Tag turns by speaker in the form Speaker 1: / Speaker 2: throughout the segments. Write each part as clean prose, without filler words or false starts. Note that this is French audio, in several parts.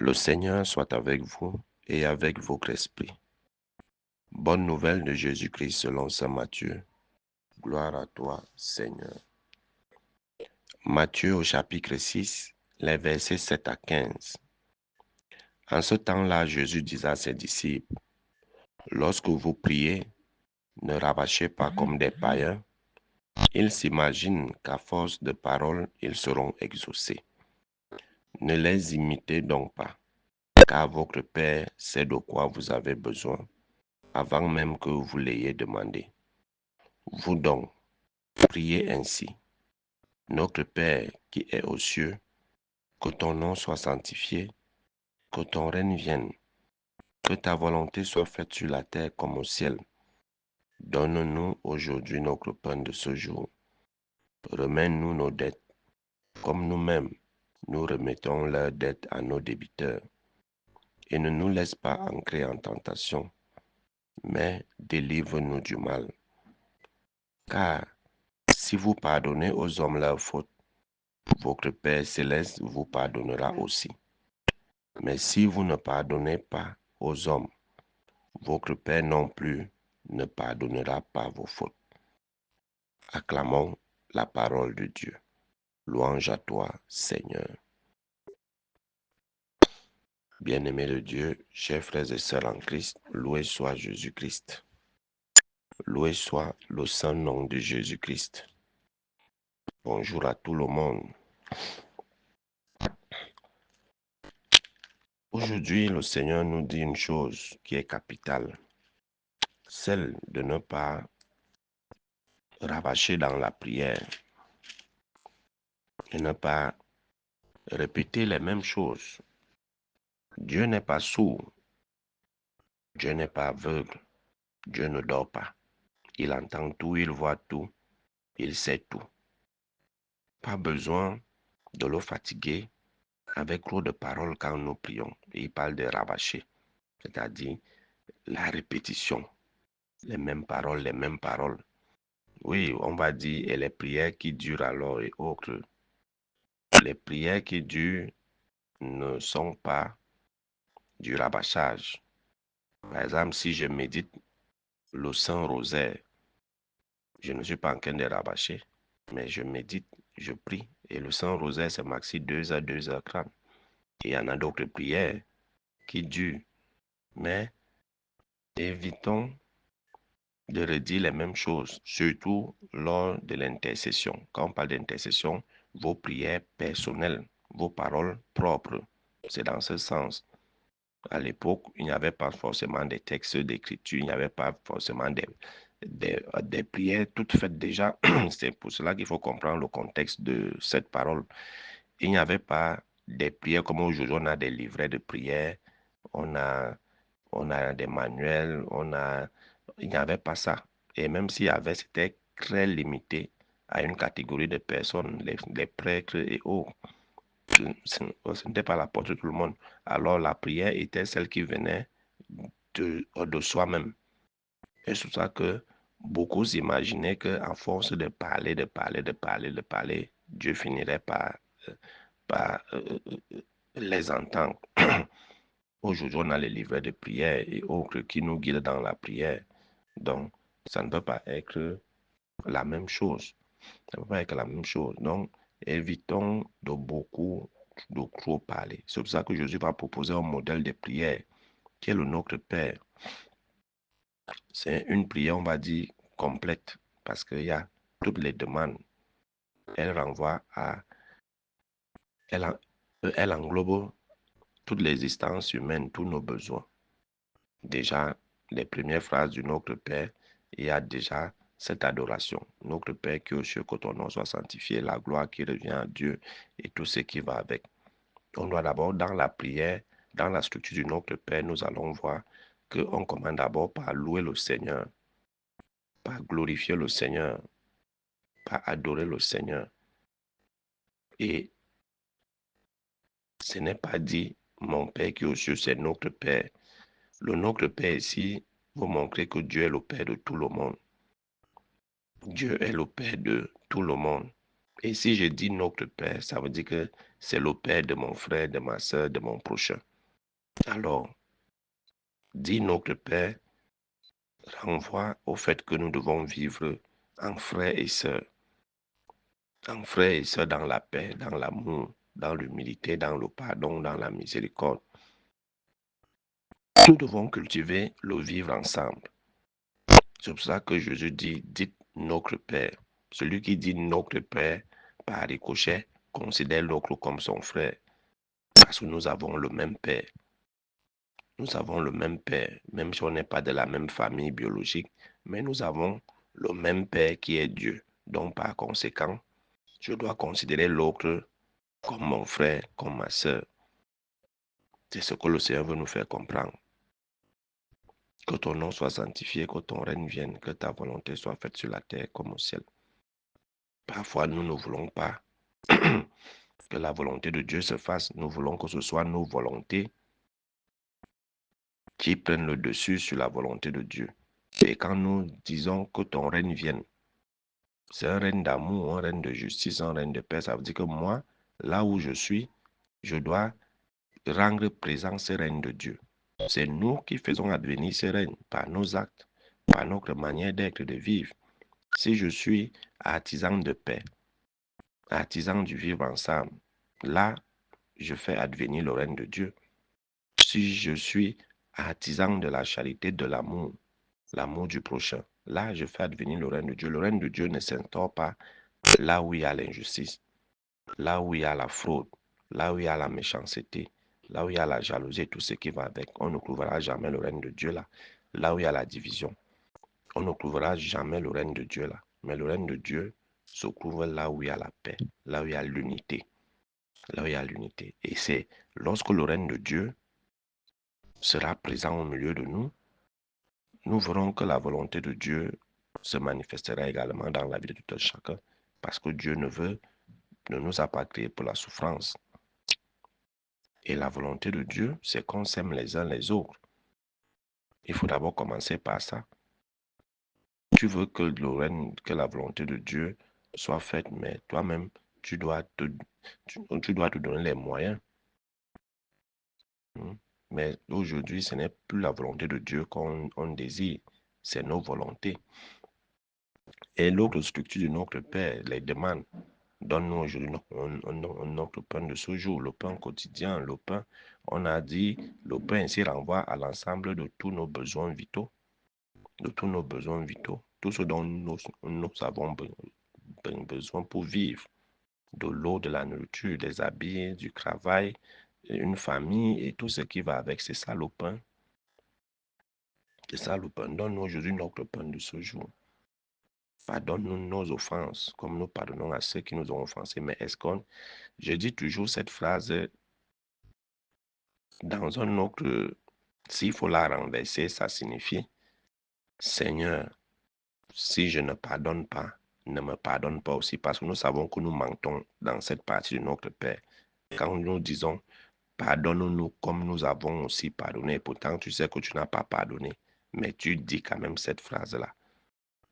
Speaker 1: Le Seigneur soit avec vous et avec votre esprit. Bonne nouvelle de Jésus-Christ selon saint Matthieu. Gloire à toi, Seigneur. Matthieu au chapitre 6, les versets 7 à 15. En ce temps-là, Jésus disait à ses disciples, « Lorsque vous priez, ne rabâchez pas comme des païens. Ils s'imaginent qu'à force de paroles, ils seront exaucés. Ne les imitez donc pas, car votre Père sait de quoi vous avez besoin, avant même que vous l'ayez demandé. Vous donc, priez ainsi. Notre Père qui est aux cieux, que ton nom soit sanctifié, que ton règne vienne, que ta volonté soit faite sur la terre comme au ciel. Donne-nous aujourd'hui notre pain de ce jour. Remets-nous nos dettes, comme nous-mêmes, nous remettons leurs dettes à nos débiteurs. Et ne nous laisse pas entrer en tentation, mais délivre-nous du mal. Car si vous pardonnez aux hommes leurs fautes, votre Père céleste vous pardonnera aussi. Mais si vous ne pardonnez pas aux hommes, votre Père non plus ne pardonnera pas vos fautes. Acclamons la parole de Dieu. Louange à toi, Seigneur. Bien-aimés de Dieu, chers frères et sœurs en Christ, loué soit Jésus-Christ. Loué soit le saint nom de Jésus-Christ. Bonjour à tout le monde. Aujourd'hui, le Seigneur nous dit une chose qui est capitale, celle de ne pas rabâcher dans la prière, de ne pas répéter les mêmes choses. Dieu n'est pas sourd, Dieu n'est pas aveugle, Dieu ne dort pas. Il entend tout, il voit tout, il sait tout. Pas besoin de le fatiguer avec trop de paroles quand nous prions. Et il parle de rabâcher, c'est-à-dire la répétition, les mêmes paroles, les mêmes paroles. Oui, on va dire, et les prières qui durent alors et autres. Les prières qui durent ne sont pas du rabâchage. Par exemple, si je médite le Saint-Rosaire, je ne suis pas en train de rabâcher, mais je médite, je prie. Et le Saint-Rosaire, c'est maxi 2h, 2h30. Et il y en a d'autres prières qui durent. Mais évitons de redire les mêmes choses, surtout lors de l'intercession. Quand on parle d'intercession, vos prières personnelles, vos paroles propres, c'est dans ce sens. À l'époque, il n'y avait pas forcément des textes d'écriture, il n'y avait pas forcément des prières toutes faites déjà. C'est pour cela qu'il faut comprendre le contexte de cette parole. Il n'y avait pas des prières comme aujourd'hui, on a des livrets de prières, on a des manuels, il n'y avait pas ça. Et même s'il y avait, c'était très limité à une catégorie de personnes, les prêtres et autres. Ce n'était pas la porte de tout le monde. Alors la prière était celle qui venait de soi-même. Et c'est pour ça que beaucoup s'imaginaient qu'à force de parler, Dieu finirait par les entendre. Aujourd'hui, on a les livrets de prière et autres qui nous guident dans la prière. Donc, ça ne peut pas être la même chose. Ça ne peut pas être la même chose. Donc, évitons de trop parler. C'est pour ça que Jésus va proposer un modèle de prière qui est le Notre Père. C'est une prière, on va dire, complète parce qu'il y a toutes les demandes. Elle renvoie à... Elle englobe toute l'existence humaine, tous nos besoins. Déjà, les premières phrases du Notre Père, il y a déjà cette adoration. Notre Père qui est aux cieux, que ton nom soit sanctifié, la gloire qui revient à Dieu et tout ce qui va avec. On doit d'abord, dans la prière, dans la structure du Notre Père, nous allons voir qu'on commence d'abord par louer le Seigneur, par glorifier le Seigneur, par adorer le Seigneur. Et ce n'est pas dit, mon Père qui est aux cieux, c'est notre Père. Le Notre Père ici vous montrer que Dieu est le Père de tout le monde. Dieu est le Père de tout le monde. Et si je dis notre Père, ça veut dire que c'est le Père de mon frère, de ma soeur, de mon prochain. Alors, dire notre Père renvoie au fait que nous devons vivre en frères et sœurs. En frères et sœurs dans la paix, dans l'amour, dans l'humilité, dans le pardon, dans la miséricorde. Nous devons cultiver le vivre ensemble. C'est pour ça que Jésus dit, dites notre Père. Celui qui dit notre Père, par ricochet, considère l'autre comme son frère. Parce que nous avons le même Père. Nous avons le même Père, même si on n'est pas de la même famille biologique, mais nous avons le même Père qui est Dieu. Donc, par conséquent, je dois considérer l'autre comme mon frère, comme ma soeur. C'est ce que le Seigneur veut nous faire comprendre. Que ton nom soit sanctifié, que ton règne vienne, que ta volonté soit faite sur la terre comme au ciel. Parfois, nous ne voulons pas que la volonté de Dieu se fasse. Nous voulons que ce soit nos volontés qui prennent le dessus sur la volonté de Dieu. Et quand nous disons que ton règne vienne, c'est un règne d'amour, un règne de justice, un règne de paix. Ça veut dire que moi, là où je suis, je dois rendre présent ce règne de Dieu. C'est nous qui faisons advenir ce règne par nos actes, par notre manière d'être, de vivre. Si je suis artisan de paix, artisan du vivre ensemble, là, je fais advenir le règne de Dieu. Si je suis artisan de la charité, de l'amour, l'amour du prochain, là, je fais advenir le règne de Dieu. Le règne de Dieu ne s'instaure pas là où il y a l'injustice, là où il y a la fraude, là où il y a la méchanceté, là où il y a la jalousie et tout ce qui va avec. On ne trouvera jamais le règne de Dieu là. Là où il y a la division, on ne trouvera jamais le règne de Dieu là. Mais le règne de Dieu se trouve là où il y a la paix, là où il y a l'unité. Là où il y a l'unité. Et c'est lorsque le règne de Dieu sera présent au milieu de nous, nous verrons que la volonté de Dieu se manifestera également dans la vie de tout un chacun. Parce que Dieu ne nous a pas créés pour la souffrance. Et la volonté de Dieu, c'est qu'on s'aime les uns les autres. Il faut d'abord commencer par ça. Tu veux que que la volonté de Dieu soit faite, mais toi-même, tu dois te donner les moyens. Mais aujourd'hui, ce n'est plus la volonté de Dieu qu'on désire, c'est nos volontés. Et l'autre structure de notre Père les demande. Donne-nous aujourd'hui notre pain de ce jour, le pain quotidien, le pain. On a dit, le pain ici renvoie à l'ensemble de tous nos besoins vitaux, tout ce dont nous avons besoin pour vivre, de l'eau, de la nourriture, des habits, du travail, une famille et tout ce qui va avec, c'est ça le pain. C'est ça le pain. Donne-nous aujourd'hui notre pain de ce jour. Pardonne-nous nos offenses, comme nous pardonnons à ceux qui nous ont offensés. Mais est-ce qu'on... Je dis toujours cette phrase dans un autre... S'il faut la renverser, ça signifie Seigneur, si je ne pardonne pas, ne me pardonne pas aussi. Parce que nous savons que nous mentons dans cette partie de notre Père. Quand nous disons pardonne-nous comme nous avons aussi pardonné. Pourtant, tu sais que tu n'as pas pardonné. Mais tu dis quand même cette phrase-là.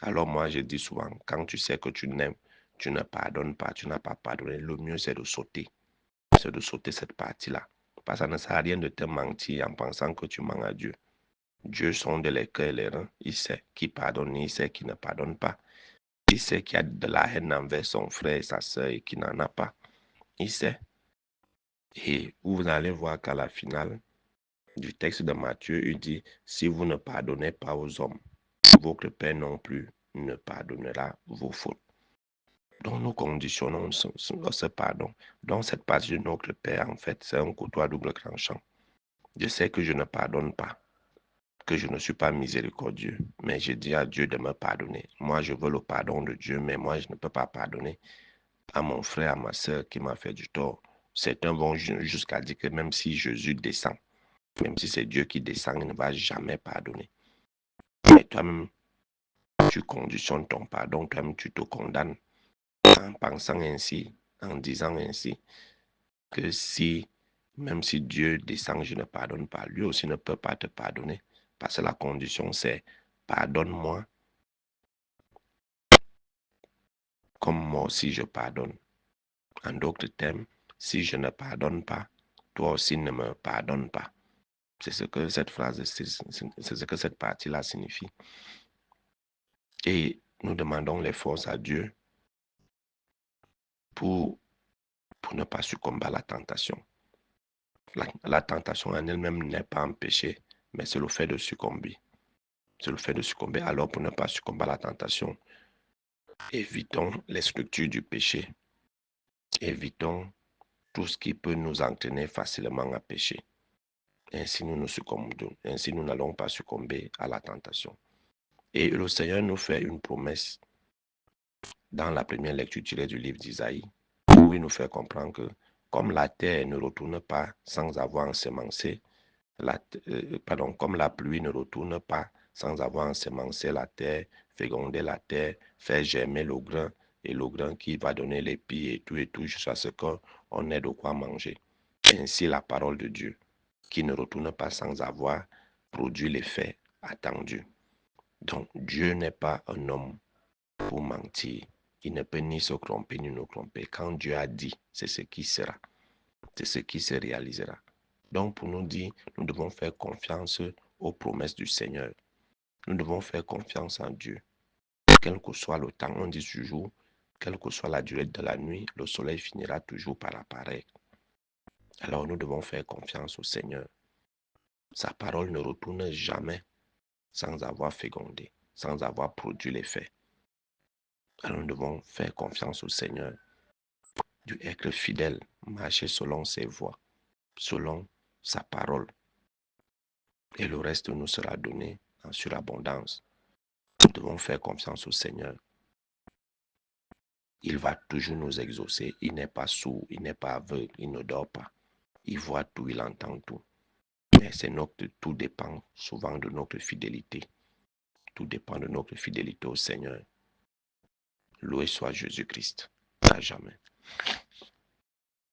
Speaker 1: Alors moi, je dis souvent, quand tu sais que tu n'aimes, tu ne pardonnes pas, tu n'as pas pardonné, le mieux c'est de sauter. C'est de sauter cette partie-là. Parce que ça ne sert à rien de te mentir en pensant que tu mens à Dieu. Dieu sonde les cœurs et les reins. Il sait qui pardonne, il sait qui ne pardonne pas. Il sait qu'il y a de la haine envers son frère et sa soeur et qui n'en a pas. Il sait. Et vous allez voir qu'à la finale du texte de Matthieu, il dit, si vous ne pardonnez pas aux hommes, votre Père non plus ne pardonnera vos fautes. Donc nous conditionnons ce pardon. Donc cette partie de notre Père, en fait, c'est un couteau à double tranchant. Je sais que je ne pardonne pas, que je ne suis pas miséricordieux, mais je dis à Dieu de me pardonner. Moi, je veux le pardon de Dieu, mais moi, je ne peux pas pardonner à mon frère, à ma soeur qui m'a fait du tort. Certains vont jusqu'à dire que même si Jésus descend, même si c'est Dieu qui descend, il ne va jamais pardonner. Mais toi-même, tu conditionnes ton pardon, toi-même, tu te condamnes en pensant ainsi, en disant ainsi, que si, même si Dieu descend, je ne pardonne pas, lui aussi ne peut pas te pardonner. Parce que la condition, c'est pardonne-moi comme moi aussi je pardonne. En d'autres termes, si je ne pardonne pas, toi aussi ne me pardonne pas. C'est ce que cette phrase, c'est ce que cette partie-là signifie. Et nous demandons les forces à Dieu pour ne pas succomber à la tentation. La tentation en elle-même n'est pas un péché, mais c'est le fait de succomber. C'est le fait de succomber. Alors, pour ne pas succomber à la tentation, évitons les structures du péché. Évitons tout ce qui peut nous entraîner facilement à pécher. Ainsi, ainsi, nous n'allons pas succomber à la tentation. Et le Seigneur nous fait une promesse dans la première lecture tirée du livre d'Isaïe, où il nous fait comprendre que comme la terre ne retourne pas sans avoir ensemencé, comme la pluie ne retourne pas sans avoir ensemencé la terre, fécondé la terre, fait germer le grain, et le grain qui va donner l'épi et tout, jusqu'à ce qu'on ait de quoi manger. Ainsi la parole de Dieu, qui ne retourne pas sans avoir produit l'effet attendu. Donc Dieu n'est pas un homme pour mentir. Il ne peut ni se tromper ni nous tromper. Quand Dieu a dit, c'est ce qui sera. C'est ce qui se réalisera. Donc pour nous dire, nous devons faire confiance aux promesses du Seigneur. Nous devons faire confiance en Dieu. Quel que soit le temps, on dit toujours, quelle que soit la durée de la nuit, le soleil finira toujours par apparaître. Alors nous devons faire confiance au Seigneur. Sa parole ne retourne jamais sans avoir fécondé, sans avoir produit l'effet. Alors nous devons faire confiance au Seigneur, être fidèle, marcher selon ses voies, selon sa parole. Et le reste nous sera donné en surabondance. Nous devons faire confiance au Seigneur. Il va toujours nous exaucer. Il n'est pas sourd, il n'est pas aveugle, il ne dort pas. Il voit tout, il entend tout. Mais tout dépend souvent de notre fidélité. Tout dépend de notre fidélité au Seigneur. Loué soit Jésus-Christ. À jamais.